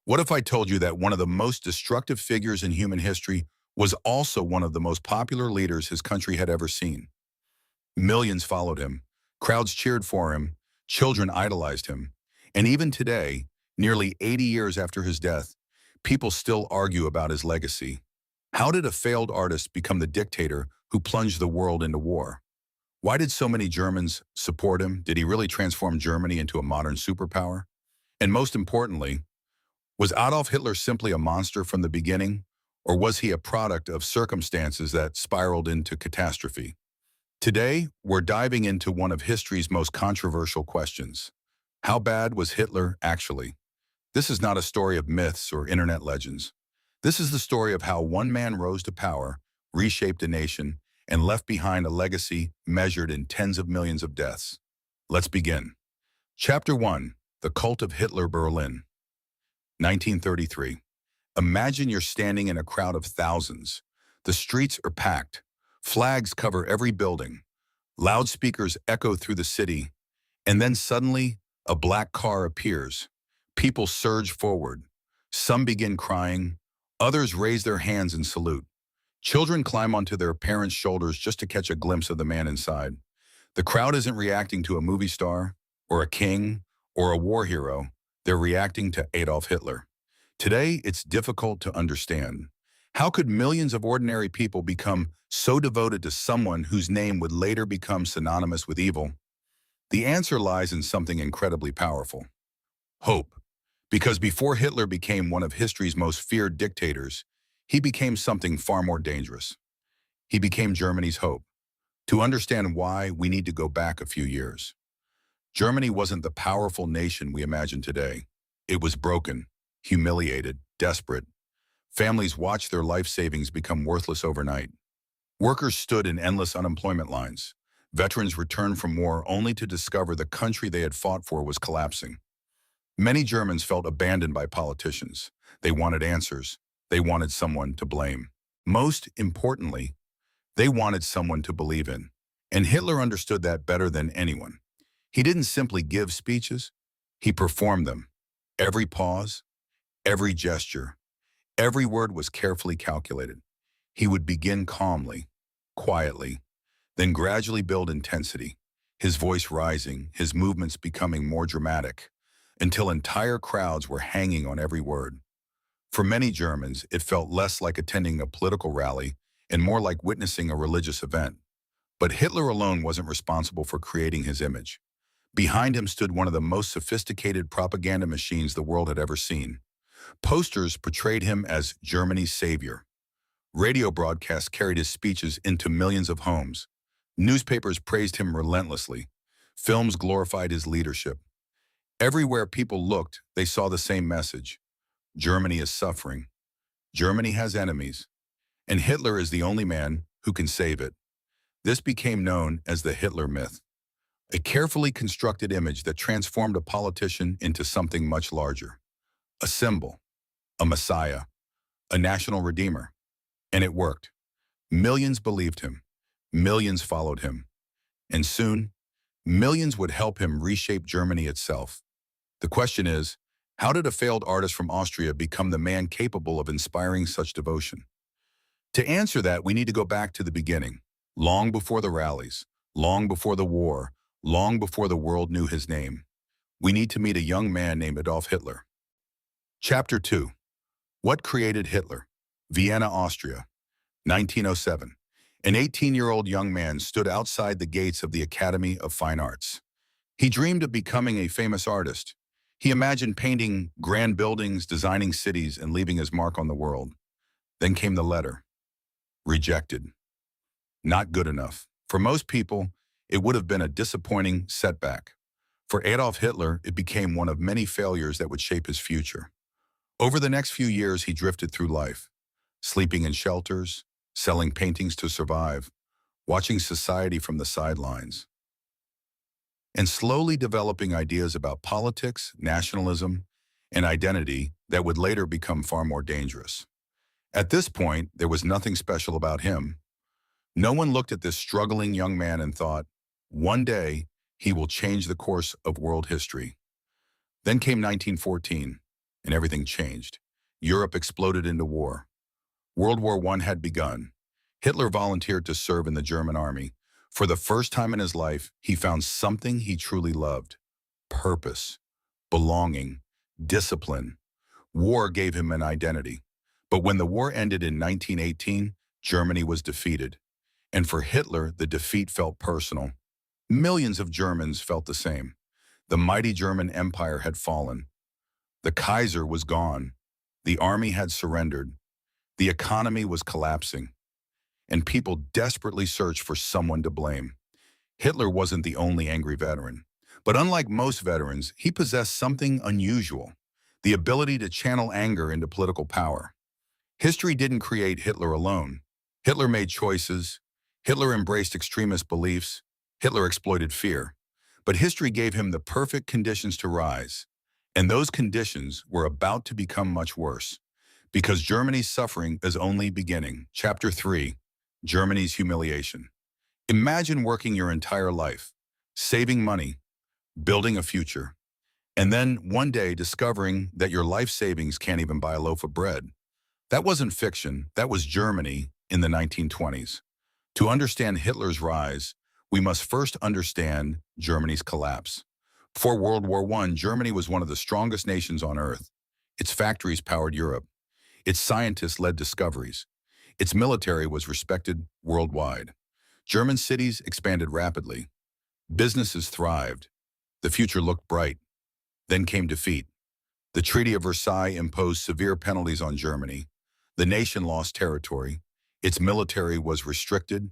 What if I told you that one of the most destructive figures in human history was also one of the most popular leaders his country had ever seen? Millions followed him, crowds cheered for him, children idolized him, and even today, nearly 80 years after his death, people still argue about his legacy. How did a failed artist become the dictator who plunged the world into war? Why did so many Germans support him? Did he really transform Germany into a modern superpower? And most importantly, was Adolf Hitler simply a monster from the beginning, or was he a product of circumstances that spiraled into catastrophe? Today, we're diving into one of history's most controversial questions. How bad was Hitler actually? This is not a story of myths or internet legends. This is the story of how one man rose to power, reshaped a nation, and left behind a legacy measured in tens of millions of deaths. Let's begin. Chapter 1. The Cult of Hitler, Berlin. 1933. Imagine you're standing in a crowd of thousands. The streets are packed. Flags cover every building. Loudspeakers echo through the city. And then suddenly, a black car appears. People surge forward. Some begin crying. Others raise their hands and salute. Children climb onto their parents' shoulders just to catch a glimpse of the man inside. The crowd isn't reacting to a movie star, or a king, or a war hero. They're reacting to Adolf Hitler. Today, it's difficult to understand. How could millions of ordinary people become so devoted to someone whose name would later become synonymous with evil? The answer lies in something incredibly powerful. Hope. Because before Hitler became one of history's most feared dictators, he became something far more dangerous. He became Germany's hope. To understand why, we need to go back a few years. Germany wasn't the powerful nation we imagine today. It was broken, humiliated, desperate. Families watched their life savings become worthless overnight. Workers stood in endless unemployment lines. Veterans returned from war only to discover the country they had fought for was collapsing. Many Germans felt abandoned by politicians. They wanted answers. They wanted someone to blame. Most importantly, they wanted someone to believe in. And Hitler understood that better than anyone. He didn't simply give speeches. He performed them. Every pause, every gesture, every word was carefully calculated. He would begin calmly, quietly, then gradually build intensity, his voice rising, his movements becoming more dramatic, until entire crowds were hanging on every word. For many Germans, it felt less like attending a political rally and more like witnessing a religious event. But Hitler alone wasn't responsible for creating his image. Behind him stood one of the most sophisticated propaganda machines the world had ever seen. Posters portrayed him as Germany's savior. Radio broadcasts carried his speeches into millions of homes. Newspapers praised him relentlessly. Films glorified his leadership. Everywhere people looked, they saw the same message. Germany is suffering. Germany has enemies. And Hitler is the only man who can save it. This became known as the Hitler myth, a carefully constructed image that transformed a politician into something much larger. A symbol, a messiah, a national redeemer. And it worked. Millions believed him. Millions followed him. And soon, millions would help him reshape Germany itself. The question is, how did a failed artist from Austria become the man capable of inspiring such devotion? To answer that, we need to go back to the beginning, long before the rallies, long before the war, long before the world knew his name. We need to meet a young man named Adolf Hitler. Chapter 2. What created Hitler? Vienna, Austria, 1907. An 18-year-old young man stood outside the gates of the Academy of Fine Arts. He dreamed of becoming a famous artist. He imagined painting grand buildings, designing cities, and leaving his mark on the world. Then came the letter. Rejected. Not good enough. For most people, it would have been a disappointing setback. For Adolf Hitler, it became one of many failures that would shape his future. Over the next few years, he drifted through life, sleeping in shelters, selling paintings to survive, watching society from the sidelines, and slowly developing ideas about politics, nationalism, and identity that would later become far more dangerous. At this point, there was nothing special about him. No one looked at this struggling young man and thought, one day, he will change the course of world history. Then came 1914, and everything changed. Europe exploded into war. World War I had begun. Hitler volunteered to serve in the German army. For the first time in his life, he found something he truly loved: purpose, belonging, discipline. War gave him an identity. But when the war ended in 1918, Germany was defeated. And for Hitler, the defeat felt personal. Millions of Germans felt the same. The mighty German Empire had fallen. The Kaiser was gone. The army had surrendered. The economy was collapsing. And people desperately searched for someone to blame. Hitler wasn't the only angry veteran. But unlike most veterans, he possessed something unusual: the ability to channel anger into political power. History didn't create Hitler alone. Hitler made choices. Hitler embraced extremist beliefs. Hitler exploited fear. But history gave him the perfect conditions to rise. And those conditions were about to become much worse. Because Germany's suffering is only beginning. Chapter 3. Germany's humiliation. Imagine working your entire life, saving money, building a future, and then one day discovering that your life savings can't even buy a loaf of bread. That wasn't fiction, that was Germany in the 1920s. To understand Hitler's rise, we must first understand Germany's collapse. Before World War I, Germany was one of the strongest nations on earth. Its factories powered Europe. Its scientists led discoveries. Its military was respected worldwide. German cities expanded rapidly. Businesses thrived. The future looked bright. Then came defeat. The Treaty of Versailles imposed severe penalties on Germany. The nation lost territory. Its military was restricted.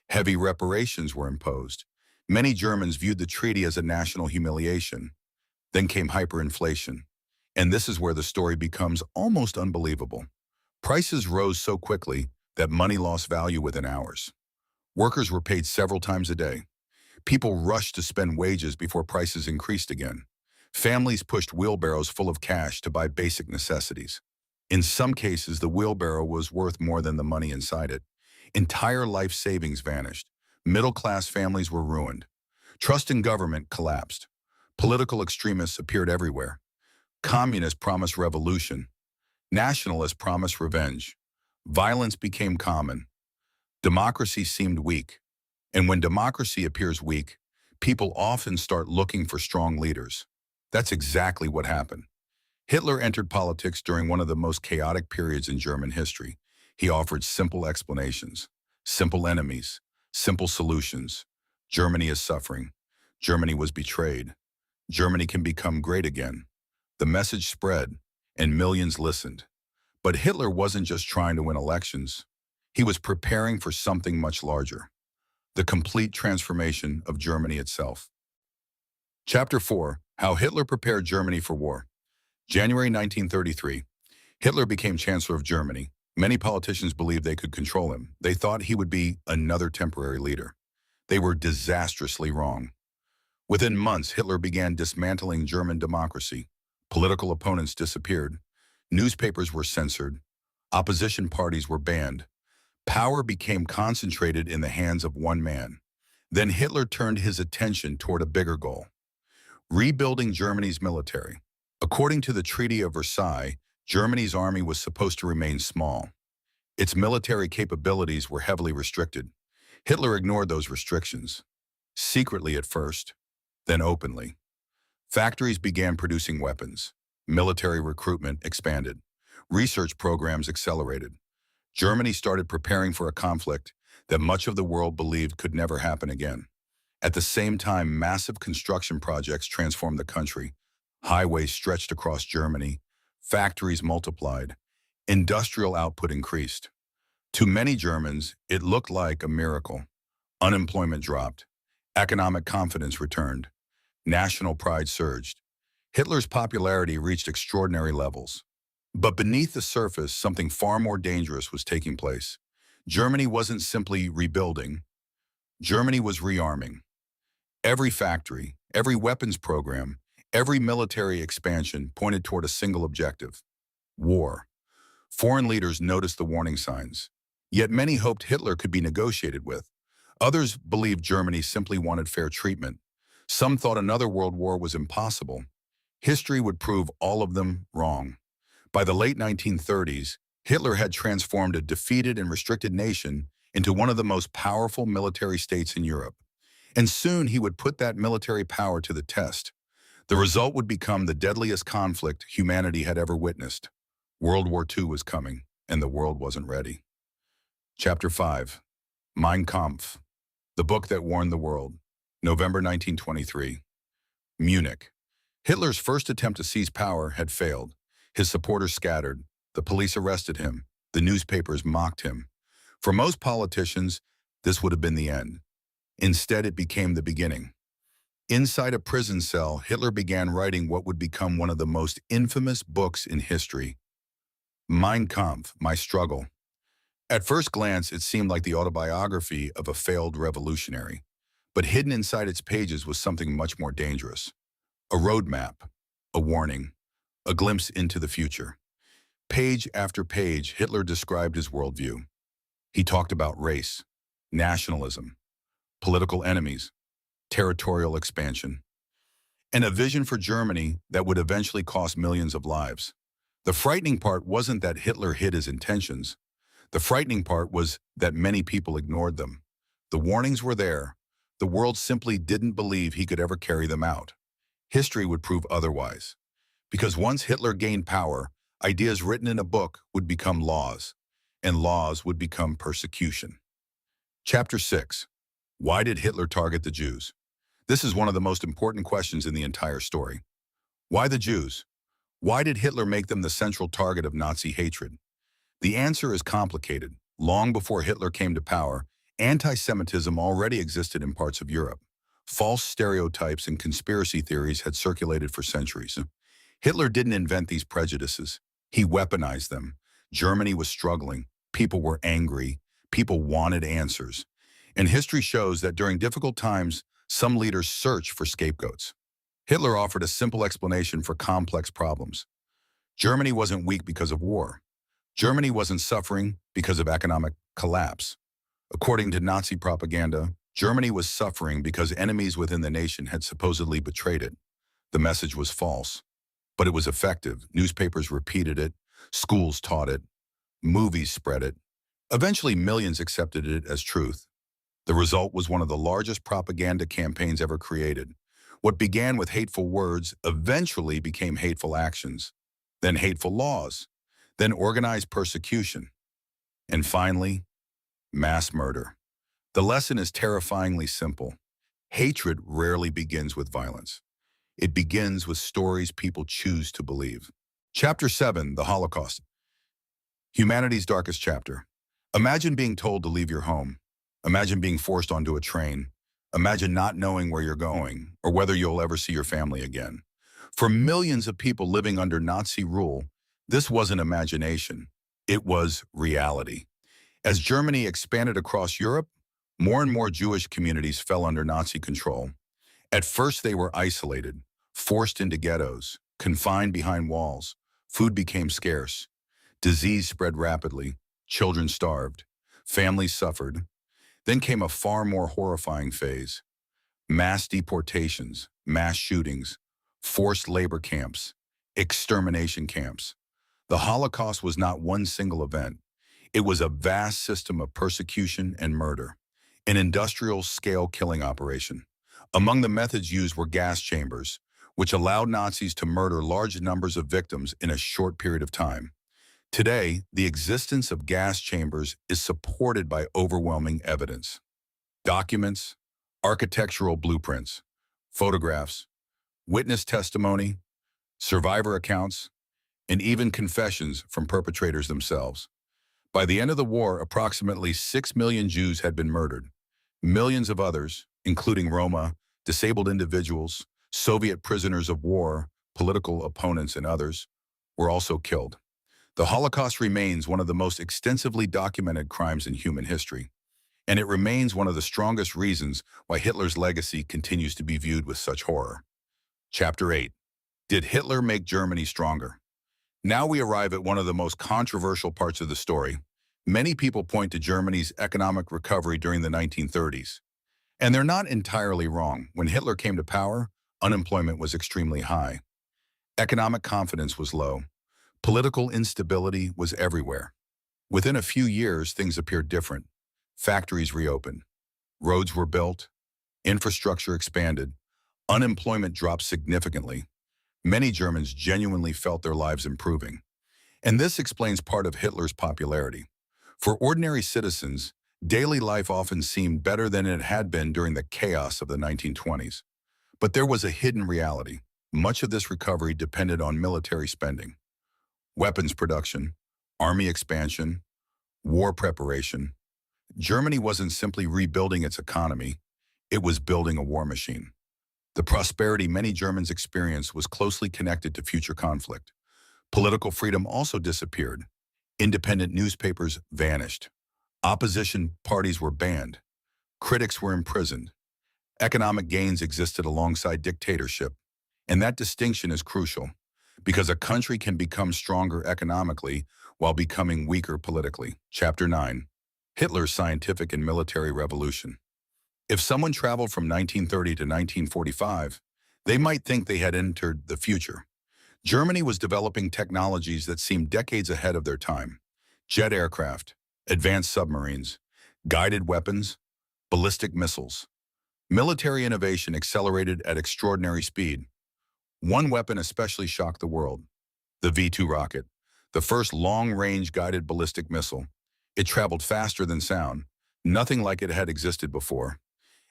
Heavy reparations were imposed. Many Germans viewed the treaty as a national humiliation. Then came hyperinflation. And this is where the story becomes almost unbelievable. Prices rose so quickly that money lost value within hours. Workers were paid several times a day. People rushed to spend wages before prices increased again. Families pushed wheelbarrows full of cash to buy basic necessities. In some cases, the wheelbarrow was worth more than the money inside it. Entire life savings vanished. Middle-class families were ruined. Trust in government collapsed. Political extremists appeared everywhere. Communists promised revolution. Nationalists promised revenge. Violence became common. Democracy seemed weak. And when democracy appears weak, people often start looking for strong leaders. That's exactly what happened. Hitler entered politics during one of the most chaotic periods in German history. He offered simple explanations, simple enemies, simple solutions. Germany is suffering. Germany was betrayed. Germany can become great again. The message spread, and millions listened. But Hitler wasn't just trying to win elections. He was preparing for something much larger: the complete transformation of Germany itself. Chapter 4. How Hitler Prepared Germany for War. January 1933. Hitler became Chancellor of Germany. Many politicians believed they could control him. They thought he would be another temporary leader. They were disastrously wrong. Within months, Hitler began dismantling German democracy. Political opponents disappeared. Newspapers were censored. Opposition parties were banned. Power became concentrated in the hands of one man. Then Hitler turned his attention toward a bigger goal: rebuilding Germany's military. According to the Treaty of Versailles, Germany's army was supposed to remain small. Its military capabilities were heavily restricted. Hitler ignored those restrictions, secretly at first, then openly. Factories began producing weapons. Military recruitment expanded. Research programs accelerated. Germany started preparing for a conflict that much of the world believed could never happen again. At the same time, massive construction projects transformed the country. Highways stretched across Germany. Factories multiplied. Industrial output increased. To many Germans, it looked like a miracle. Unemployment dropped. Economic confidence returned. National pride surged. Hitler's popularity reached extraordinary levels. But beneath the surface, something far more dangerous was taking place. Germany wasn't simply rebuilding. Germany was rearming. Every factory, every weapons program, every military expansion pointed toward a single objective: war. Foreign leaders noticed the warning signs. Yet many hoped Hitler could be negotiated with. Others believed Germany simply wanted fair treatment. Some thought another world war was impossible. History would prove all of them wrong. By the late 1930s, Hitler had transformed a defeated and restricted nation into one of the most powerful military states in Europe. And soon he would put that military power to the test. The result would become the deadliest conflict humanity had ever witnessed. World War II was coming, and the world wasn't ready. Chapter 5. Mein Kampf, the book that warned the world. November 1923. Munich. Hitler's first attempt to seize power had failed. His supporters scattered. The police arrested him. The newspapers mocked him. For most politicians, this would have been the end. Instead, it became the beginning. Inside a prison cell, Hitler began writing what would become one of the most infamous books in history. Mein Kampf, My Struggle. At first glance, it seemed like the autobiography of a failed revolutionary. But hidden inside its pages was something much more dangerous. A roadmap, a warning, a glimpse into the future. Page after page, Hitler described his worldview. He talked about race, nationalism, political enemies, territorial expansion, and a vision for Germany that would eventually cost millions of lives. The frightening part wasn't that Hitler hid his intentions. The frightening part was that many people ignored them. The warnings were there. The world simply didn't believe he could ever carry them out. History would prove otherwise. Because once Hitler gained power, ideas written in a book would become laws, and laws would become persecution. Chapter 6. Why did Hitler target the Jews? This is one of the most important questions in the entire story. Why the Jews? Why did Hitler make them the central target of Nazi hatred? The answer is complicated. Long before Hitler came to power, anti-Semitism already existed in parts of Europe. False stereotypes and conspiracy theories had circulated for centuries. Hitler didn't invent these prejudices. He weaponized them. Germany was struggling. People were angry. People wanted answers. And history shows that during difficult times, some leaders search for scapegoats. Hitler offered a simple explanation for complex problems. Germany wasn't weak because of war. Germany wasn't suffering because of economic collapse. According to Nazi propaganda, Germany was suffering because enemies within the nation had supposedly betrayed it. The message was false, but it was effective. Newspapers repeated it, schools taught it, movies spread it. Eventually, millions accepted it as truth. The result was one of the largest propaganda campaigns ever created. What began with hateful words eventually became hateful actions, then hateful laws, then organized persecution, and finally, mass murder. The lesson is terrifyingly simple. Hatred rarely begins with violence. It begins with stories people choose to believe. Chapter 7, The Holocaust. Humanity's darkest chapter. Imagine being told to leave your home. Imagine being forced onto a train. Imagine not knowing where you're going or whether you'll ever see your family again. For millions of people living under Nazi rule, this wasn't imagination. It was reality. As Germany expanded across Europe, more and more Jewish communities fell under Nazi control. At first, they were isolated, forced into ghettos, confined behind walls. Food became scarce. Disease spread rapidly. Children starved. Families suffered. Then came a far more horrifying phase. Mass deportations, mass shootings, forced labor camps, extermination camps. The Holocaust was not one single event. It was a vast system of persecution and murder, an industrial-scale killing operation. Among the methods used were gas chambers, which allowed Nazis to murder large numbers of victims in a short period of time. Today, the existence of gas chambers is supported by overwhelming evidence. Documents, architectural blueprints, photographs, witness testimony, survivor accounts, and even confessions from perpetrators themselves. By the end of the war, approximately 6 million Jews had been murdered. Millions of others, including Roma, disabled individuals, Soviet prisoners of war, political opponents, and others, were also killed. The Holocaust remains one of the most extensively documented crimes in human history, and it remains one of the strongest reasons why Hitler's legacy continues to be viewed with such horror. Chapter 8. Did Hitler make Germany stronger? Now we arrive at one of the most controversial parts of the story. Many people point to Germany's economic recovery during the 1930s. And they're not entirely wrong. When Hitler came to power, unemployment was extremely high. Economic confidence was low. Political instability was everywhere. Within a few years, things appeared different. Factories reopened, roads were built, infrastructure expanded, unemployment dropped significantly. Many Germans genuinely felt their lives improving. And this explains part of Hitler's popularity. For ordinary citizens, daily life often seemed better than it had been during the chaos of the 1920s. But there was a hidden reality. Much of this recovery depended on military spending, weapons production, army expansion, war preparation. Germany wasn't simply rebuilding its economy, it was building a war machine. The prosperity many Germans experienced was closely connected to future conflict. Political freedom also disappeared. Independent newspapers vanished. Opposition parties were banned. Critics were imprisoned. Economic gains existed alongside dictatorship. And that distinction is crucial, because a country can become stronger economically while becoming weaker politically. Chapter 9. Hitler's Scientific and Military Revolution. If someone traveled from 1930 to 1945, they might think they had entered the future. Germany was developing technologies that seemed decades ahead of their time. Jet aircraft, advanced submarines, guided weapons, ballistic missiles. Military innovation accelerated at extraordinary speed. One weapon especially shocked the world: the V-2 rocket, the first long-range guided ballistic missile. It traveled faster than sound. Nothing like it had existed before.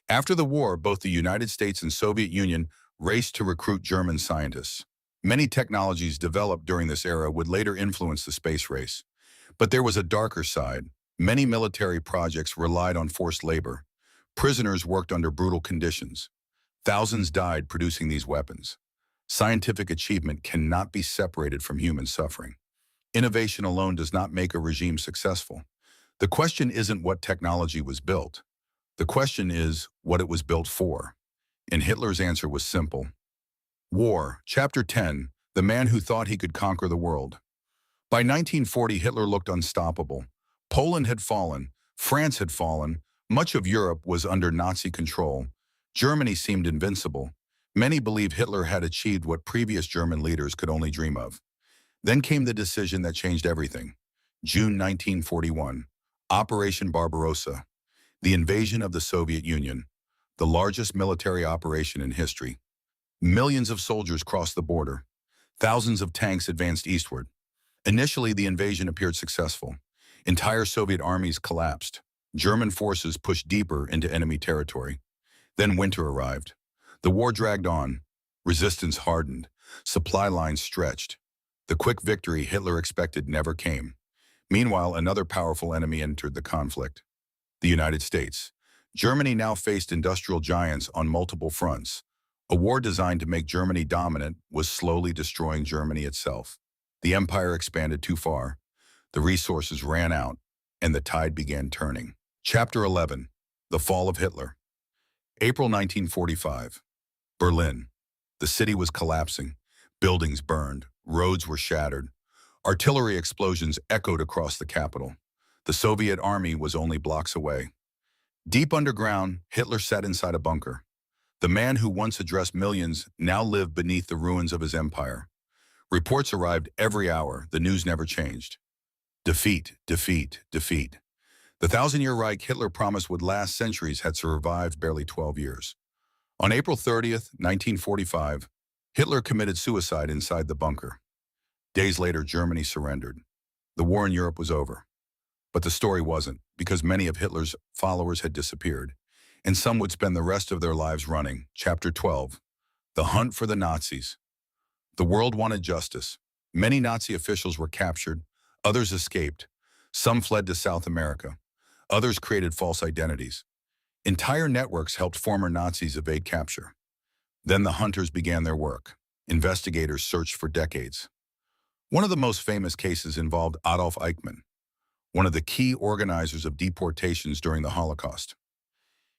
After the war, both the United States and Soviet Union raced to recruit German scientists. Many technologies developed during this era would later influence the space race. But there was a darker side. Many military projects relied on forced labor. Prisoners worked under brutal conditions. Thousands died producing these weapons. Scientific achievement cannot be separated from human suffering. Innovation alone does not make a regime successful. The question isn't what technology was built. The question is what it was built for. And Hitler's answer was simple. War. Chapter 10. The man who thought he could conquer the world. By 1940, Hitler looked unstoppable. Poland had fallen. France had fallen. Much of Europe was under Nazi control. Germany seemed invincible. Many believed Hitler had achieved what previous German leaders could only dream of. Then came the decision that changed everything. June 1941. Operation Barbarossa. The invasion of the Soviet Union. The largest military operation in history. Millions of soldiers crossed the border. Thousands of tanks advanced eastward. Initially, the invasion appeared successful. Entire Soviet armies collapsed. German forces pushed deeper into enemy territory. Then winter arrived. The war dragged on. Resistance hardened. Supply lines stretched. The quick victory Hitler expected never came. Meanwhile, another powerful enemy entered the conflict: the United States. Germany now faced industrial giants on multiple fronts. A war designed to make Germany dominant was slowly destroying Germany itself. The empire expanded too far. The resources ran out, and the tide began turning. Chapter 11. The Fall of Hitler. April 1945. Berlin. The city was collapsing. Buildings burned. Roads were shattered. Artillery explosions echoed across the capital. The Soviet army was only blocks away. Deep underground, Hitler sat inside a bunker. The man who once addressed millions now lived beneath the ruins of his empire. Reports arrived every hour. The news never changed. Defeat, defeat, defeat. The thousand-year Reich Hitler promised would last centuries had survived barely 12 years. On April 30th, 1945, Hitler committed suicide inside the bunker. Days later, Germany surrendered. The war in Europe was over. But the story wasn't, because many of Hitler's followers had disappeared, and some would spend the rest of their lives running. Chapter 12. The Hunt for the Nazis. The world wanted justice. Many Nazi officials were captured. Others escaped. Some fled to South America. Others created false identities. Entire networks helped former Nazis evade capture. Then the hunters began their work. Investigators searched for decades. One of the most famous cases involved Adolf Eichmann, one of the key organizers of deportations during the Holocaust.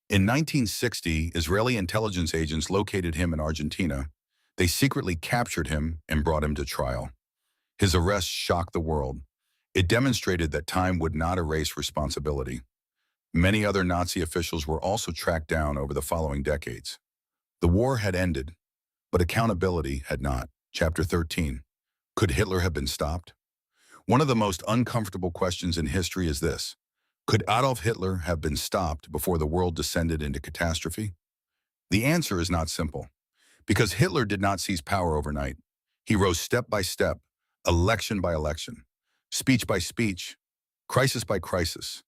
In 1960, Israeli intelligence agents located him in Argentina. They secretly captured him and brought him to trial. His arrest shocked the world. It demonstrated that time would not erase responsibility. Many other Nazi officials were also tracked down over the following decades. The war had ended, but accountability had not. Chapter 13. Could Hitler have been stopped? One of the most uncomfortable questions in history is this. Could Adolf Hitler have been stopped before the world descended into catastrophe? The answer is not simple, because Hitler did not seize power overnight. He rose step by step, election by election, speech by speech, crisis by crisis.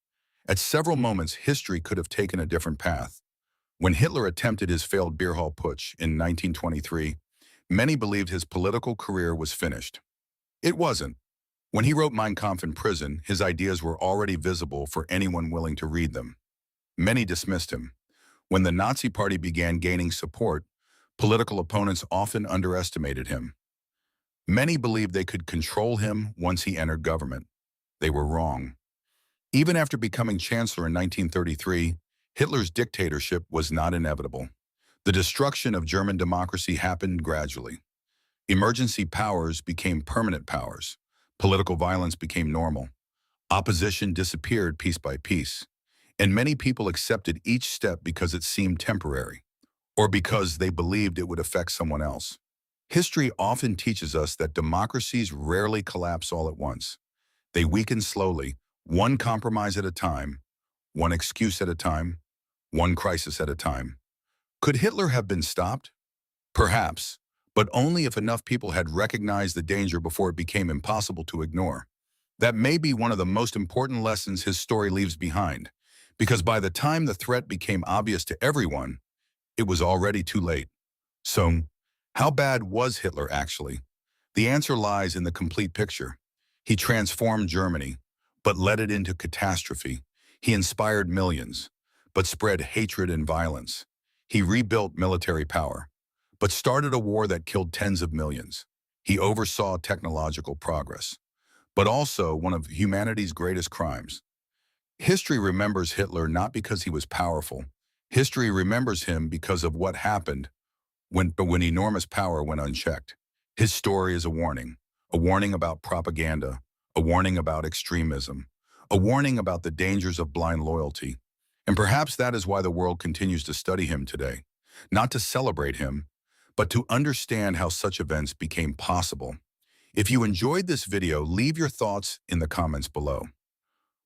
At several moments, history could have taken a different path. When Hitler attempted his failed beer hall putsch in 1923, many believed his political career was finished. It wasn't. When he wrote Mein Kampf in prison, his ideas were already visible for anyone willing to read them. Many dismissed him. When the Nazi Party began gaining support, political opponents often underestimated him. Many believed they could control him once he entered government. They were wrong. Even after becoming chancellor in 1933, Hitler's dictatorship was not inevitable. The destruction of German democracy happened gradually. Emergency powers became permanent powers. Political violence became normal. Opposition disappeared piece by piece. And many people accepted each step because it seemed temporary, or because they believed it would affect someone else. History often teaches us that democracies rarely collapse all at once. They weaken slowly, one compromise at a time, one excuse at a time, one crisis at a time. Could Hitler have been stopped? Perhaps, but only if enough people had recognized the danger before it became impossible to ignore. That may be one of the most important lessons his story leaves behind, because by the time the threat became obvious to everyone, it was already too late. So, how bad was Hitler actually? The answer lies in the complete picture. He transformed Germany, but led it into catastrophe. He inspired millions, but spread hatred and violence. He rebuilt military power, but started a war that killed tens of millions. He oversaw technological progress, but also one of humanity's greatest crimes. History remembers Hitler not because he was powerful. History remembers him because of what happened when enormous power went unchecked. His story is a warning about propaganda, a warning about extremism, a warning about the dangers of blind loyalty. And perhaps that is why the world continues to study him today, not to celebrate him, but to understand how such events became possible. If you enjoyed this video, leave your thoughts in the comments below.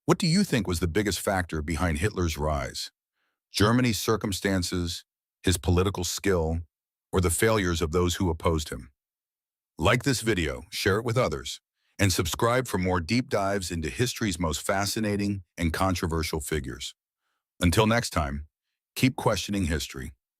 What do you think was the biggest factor behind Hitler's rise? Germany's circumstances, his political skill, or the failures of those who opposed him? Like this video, share it with others, and subscribe for more deep dives into history's most fascinating and controversial figures. Until next time, keep questioning history.